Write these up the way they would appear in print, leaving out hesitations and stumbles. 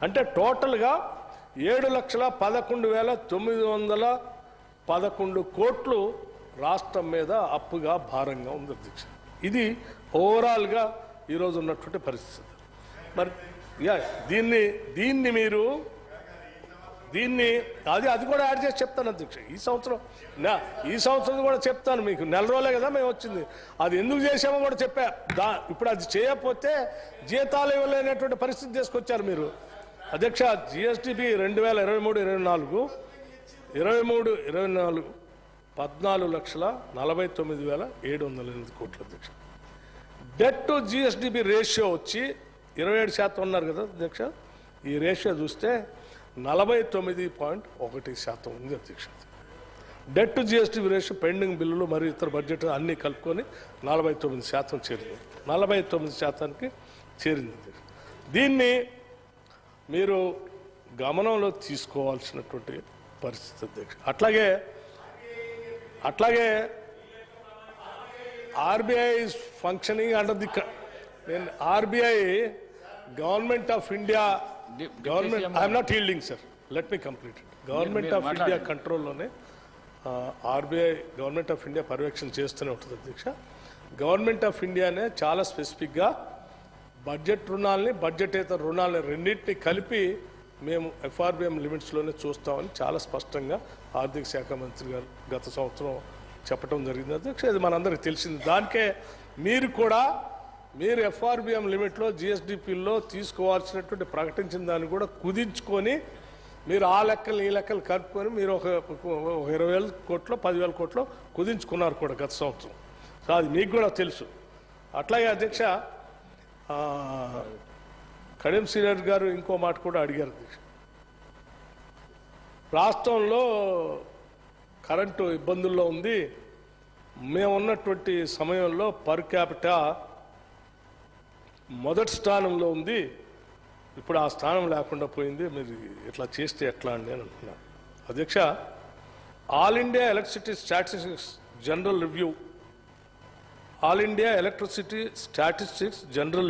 అంటే టోటల్గా 7,11,911 కోట్లు రాష్ట్రం మీద అప్పుగా భారంగా ఉంది అధ్యక్ష. ఇది ఓవరాల్గా ఈరోజు ఉన్నటువంటి పరిస్థితి. మరి దీన్ని మీరు అది కూడా యాడ్ చేసి చెప్తాను అధ్యక్ష. ఈ సంవత్సరం కూడా చెప్తాను మీకు. నెల రోజులే కదా మేము వచ్చింది. అది ఎందుకు చేసామో కూడా చెప్పా. ఇప్పుడు అది చేయకపోతే జీతాలు ఇవ్వలేనటువంటి పరిస్థితి తీసుకొచ్చారు మీరు అధ్యక్ష. జిఎస్టిపి 2023-24 14,49,708 కోట్లు అధ్యక్ష. డెట్ టు జిఎస్డిపి రేషియో వచ్చి 27% ఉన్నారు కదా అధ్యక్ష. ఈ రేషియో చూస్తే 49.1% ఉంది అధ్యక్ష. Debt to GSDP ratio pending బిల్లులు మరియు ఇతర బడ్జెట్ అన్నీ కలుపుకొని 49% చేరింది. 49%కి చేరింది అధ్యక్ష. దీన్ని మీరు గమనంలో తీసుకోవాల్సినటువంటి పరిస్థితి అధ్యక్ష. అట్లాగే RBI is functioning under the RBI government of India I'm not yielding sir, let me complete it. Government of India కంట్రోల్లోనే ఆర్బీఐ గవర్నమెంట్ ఆఫ్ ఇండియా పర్యవేక్షణ చేస్తూనే ఉంటుంది అధ్యక్ష. గవర్నమెంట్ ఆఫ్ ఇండియానే చాలా స్పెసిఫిక్గా బడ్జెట్ రుణాలని బడ్జెటేతర రుణాలని రెండింటినీ కలిపి మేము ఎఫ్ఆర్బిఎం లిమిట్స్లోనే చూస్తామని చాలా స్పష్టంగా ఆర్థిక శాఖ మంత్రి గారు గత సంవత్సరం చెప్పడం జరిగింది అధ్యక్ష. ఇది మనందరికీ తెలిసింది. దానికే మీరు ఎఫ్ఆర్బిఎం లిమిట్లో జిఎస్డిపిలో తీసుకోవాల్సినటువంటి ప్రకటించిన దాన్ని కూడా కుదించుకొని మీరు ఆ లెక్కలు ఈ లెక్కలు కలుపుకొని మీరు ఒక 20,000 కోట్లో 10,000 కోట్లో కుదించుకున్నారు కూడా గత సంవత్సరం. సో అది మీకు కూడా తెలుసు. అట్లాగే అధ్యక్ష కడియం శ్రీహరి గారు ఇంకో మాట కూడా అడిగారు అధ్యక్ష. రాష్ట్రంలో కరెంటు ఇబ్బందుల్లో ఉంది. మేము ఉన్నటువంటి సమయంలో పర్ క్యాపిటా మొదటి స్థానంలో ఉంది. ఇప్పుడు ఆ స్థానం లేకుండా పోయింది. మీరు ఇట్లా చేస్తే ఎట్లా అండి అని అంటున్నారు అధ్యక్ష. All India electricity statistics general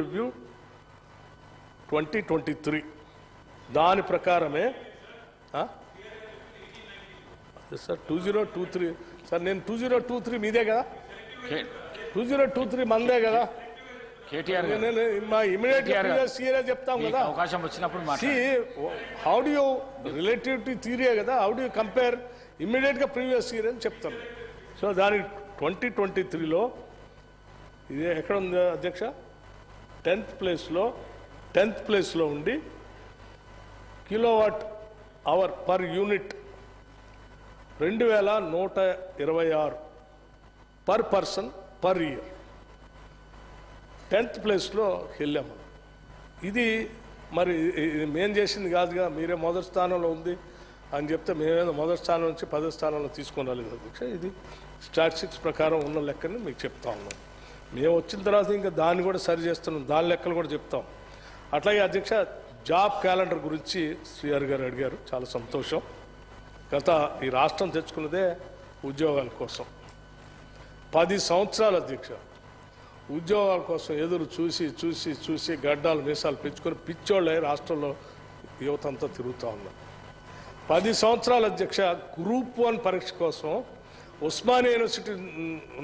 review 2023 దాని ప్రకారమే సార్ 2023 సార్ నేను 2023 మీదే కదా, 2023 మందే కదా. మా ఇమీడియట్ చెప్తాం కదా. అవకాశం వచ్చినప్పుడు how do you relativity theory కదా, హౌ డు యూ కంపేర్ ఇమీడియట్గా ప్రీవియస్ ఇయర్ అని చెప్తాను. సో దానికి 2023లో ఇది ఎక్కడ ఉంది అధ్యక్ష? 10th ప్లేస్లో ఉండి kilowatt hour per unit 2,126 per person per year 10th ప్లేస్లో వెళ్ళాము. ఇది మరి మేం చేసింది కాదుగా, మీరే మొదటి స్థానంలో ఉంది అని చెప్తే మేమేదో మొదటి స్థానం నుంచి 10వ స్థానంలో తీసుకొని రాలేదు అధ్యక్ష. ఇది స్టాటిస్టిక్స్ ప్రకారం ఉన్న లెక్కని మీకు చెప్తా ఉన్నాం. మేము వచ్చిన తర్వాత ఇంకా దాన్ని కూడా సరి చేస్తున్నాం, దాని లెక్కలు కూడా చెప్తాం. అట్లాగే అధ్యక్ష జాబ్ క్యాలెండర్ గురించి శ్రీహరి గారు అడిగారు. చాలా సంతోషం. ఈ రాష్ట్రం తెచ్చుకున్నదే ఉద్యోగాల కోసం. 10 సంవత్సరాలు అధ్యక్ష ఉద్యోగాల కోసం ఎదురు చూసి గడ్డాలు మీసాలు పెంచుకొని పిచ్చోళ్ళే రాష్ట్రంలో యువత అంతా తిరుగుతూ ఉన్నారు. 10 సంవత్సరాలు అధ్యక్ష గ్రూప్ 1 పరీక్ష కోసం ఉస్మానియా యూనివర్సిటీ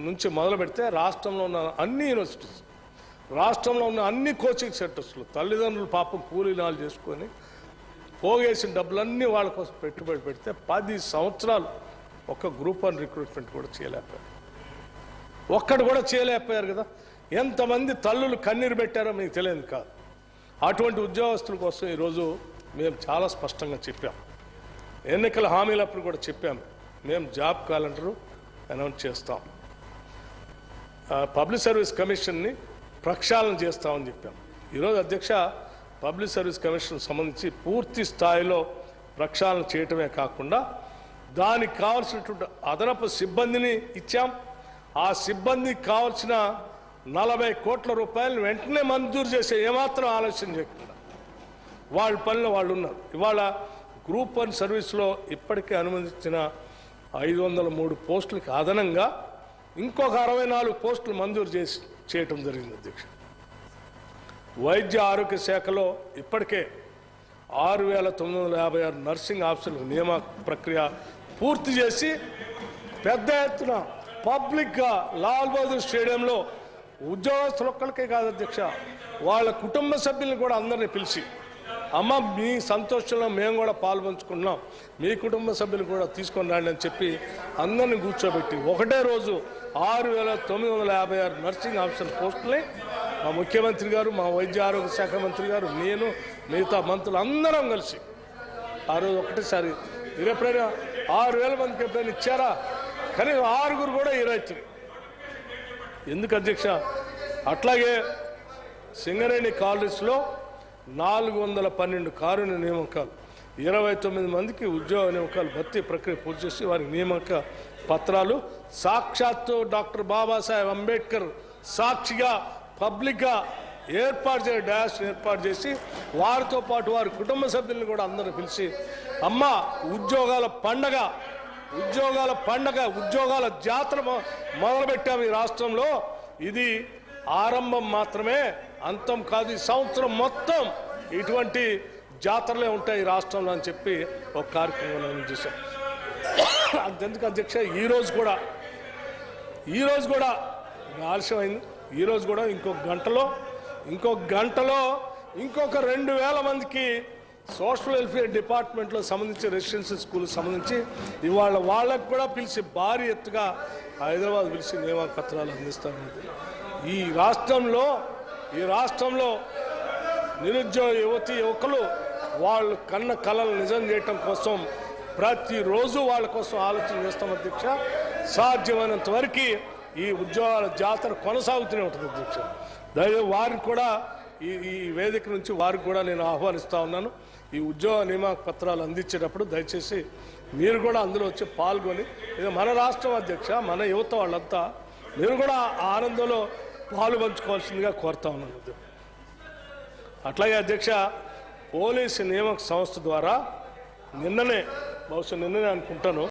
నుంచి మొదలు పెడితే రాష్ట్రంలో ఉన్న అన్ని యూనివర్సిటీస్, రాష్ట్రంలో ఉన్న అన్ని కోచింగ్ సెంటర్స్లో తల్లిదండ్రులు పాపం కూలీనాలు చేసుకొని పోగేసిన డబ్బులన్నీ వాళ్ళ కోసం పెట్టుబడి పెడితే 10 సంవత్సరాలు ఒక్క గ్రూప్ 1 రిక్రూట్మెంట్ కూడా చేయలేకపోయారు. ఒక్కడు కూడా చేయలేకపోయారు కదా. ఎంతమంది తల్లులు కన్నీరు పెట్టారో మీకు తెలియదు కాదు. అటువంటి ఉద్యోగస్తుల కోసం ఈరోజు మేము చాలా స్పష్టంగా చెప్పాం. ఎన్నికల హామీలప్పుడు కూడా చెప్పాము, మేము జాబ్ క్యాలెండరు అనౌన్స్ చేస్తాం, పబ్లిక్ సర్వీస్ కమిషన్ని ప్రక్షాళన చేస్తామని చెప్పాం. ఈరోజు అధ్యక్ష పబ్లిక్ సర్వీస్ కమిషన్ సంబంధించి పూర్తి స్థాయిలో ప్రక్షాళన చేయటమే కాకుండా దానికి కావాల్సినటువంటి అదనపు సిబ్బందిని ఇచ్చాం. ఆ సిబ్బందికి కావాల్సిన 40 కోట్ల రూపాయలు వెంటనే మంజూరు చేసే ఏమాత్రం ఆలోచన చేయకుండా వాళ్ళ పనిలో వాళ్ళు ఉన్నారు. ఇవాళ గ్రూప్ 1 సర్వీస్లో ఇప్పటికే అనుమతించిన 503 పోస్టులకి అదనంగా ఇంకొక 64 పోస్టులు మంజూరు చేయటం జరిగింది అధ్యక్ష. వైద్య ఆరోగ్య శాఖలో ఇప్పటికే 6,956 నర్సింగ్ ఆఫీసర్లకు నియామక ప్రక్రియ పూర్తి చేసి పెద్ద ఎత్తున పబ్లిక్గా లాల్ బహదూర్ స్టేడియంలో ఉద్యోగస్తులు ఒక్కరికే కాదు అధ్యక్ష, వాళ్ళ కుటుంబ సభ్యులను కూడా అందరినీ పిలిచి, అమ్మ మీ సంతోషంలో మేము కూడా పాల్పంచుకున్నాం, మీ కుటుంబ సభ్యులు కూడా తీసుకొని రండి అని చెప్పి అందరిని కూర్చోబెట్టి ఒకటే రోజు 6,956 నర్సింగ్ ఆఫీసర్ పోస్టుల్ని మా ముఖ్యమంత్రి గారు, మా వైద్య ఆరోగ్య శాఖ మంత్రి గారు, నేను, మిగతా మంత్రులు అందరం కలిసి ఆ రోజు ఒకటేసారి. మీరు ఎప్పుడైనా 6,000 మందికి ఎప్పుడైనా ఇచ్చారా? కానీ 6 కూడా ఇరవుతుంది. ఎందుకు అధ్యక్ష? అట్లాగే సింగరేణి కాలేజ్లో 412 కారుణ్య నియామకాలు, 29 మందికి ఉద్యోగ నియామకాలు భర్తీ ప్రక్రియ పూర్తి చేసి వారికి నియామక పత్రాలు సాక్షాత్తు డాక్టర్ బాబాసాహెబ్ అంబేద్కర్ సాక్షిగా పబ్లిక్గా డాష్ ఏర్పాటు చేసి వారితో పాటు వారి కుటుంబ సభ్యులను కూడా అందరూ పిలిచి, అమ్మ ఉద్యోగాల పండగ, ఉద్యోగాల జాతర మొదలుపెట్టాము ఈ రాష్ట్రంలో. ఇది ఆరంభం మాత్రమే, అంతం కాదు. ఈ సంవత్సరం మొత్తం ఇటువంటి జాతరలే ఉంటాయి ఈ రాష్ట్రంలో అని చెప్పి ఒక కార్యక్రమం చేశాం. అంతెందుకు అధ్యక్ష, ఈరోజు కూడా ఆలస్యమైంది. ఈరోజు కూడా ఇంకొక గంటలో ఇంకొక 2,000 మందికి సోషల్ వెల్ఫేర్ డిపార్ట్మెంట్లో సంబంధించి రెసిడెన్షియల్ స్కూల్ సంబంధించి ఇవాళ వాళ్ళకు కూడా పిలిచి భారీ ఎత్తుగా హైదరాబాద్ పిలిచి నియామక పత్రాలు అందిస్తామన్నది. ఈ రాష్ట్రంలో నిరుద్యోగ యువకులు వాళ్ళు కన్న కళలు నిజం చేయటం కోసం ప్రతిరోజు వాళ్ళ కోసం ఆలోచన చేస్తాం అధ్యక్ష. సాధ్యమైనంత వరకు ఈ ఉద్యోగాల జాతర కొనసాగుతూనే ఉంటుంది అధ్యక్ష. దయచేసి వారికి కూడా ఈ వేదిక నుంచి వారికి కూడా నేను ఆహ్వానిస్తూ ఉన్నాను. ఈ ఉద్యోగ నియామక పత్రాలు అందించేటప్పుడు దయచేసి మీరు కూడా అందులో వచ్చి పాల్గొని, ఇది మన రాష్ట్రం అధ్యక్ష, మన యువత వాళ్ళంతా మీరు కూడా ఆనందంలో పాలు పంచుకోవాల్సిందిగా కోరుతా ఉన్నాను. అట్లాగే అధ్యక్ష, పోలీసు నియామక సంస్థ ద్వారా నిన్ననే అనుకుంటాను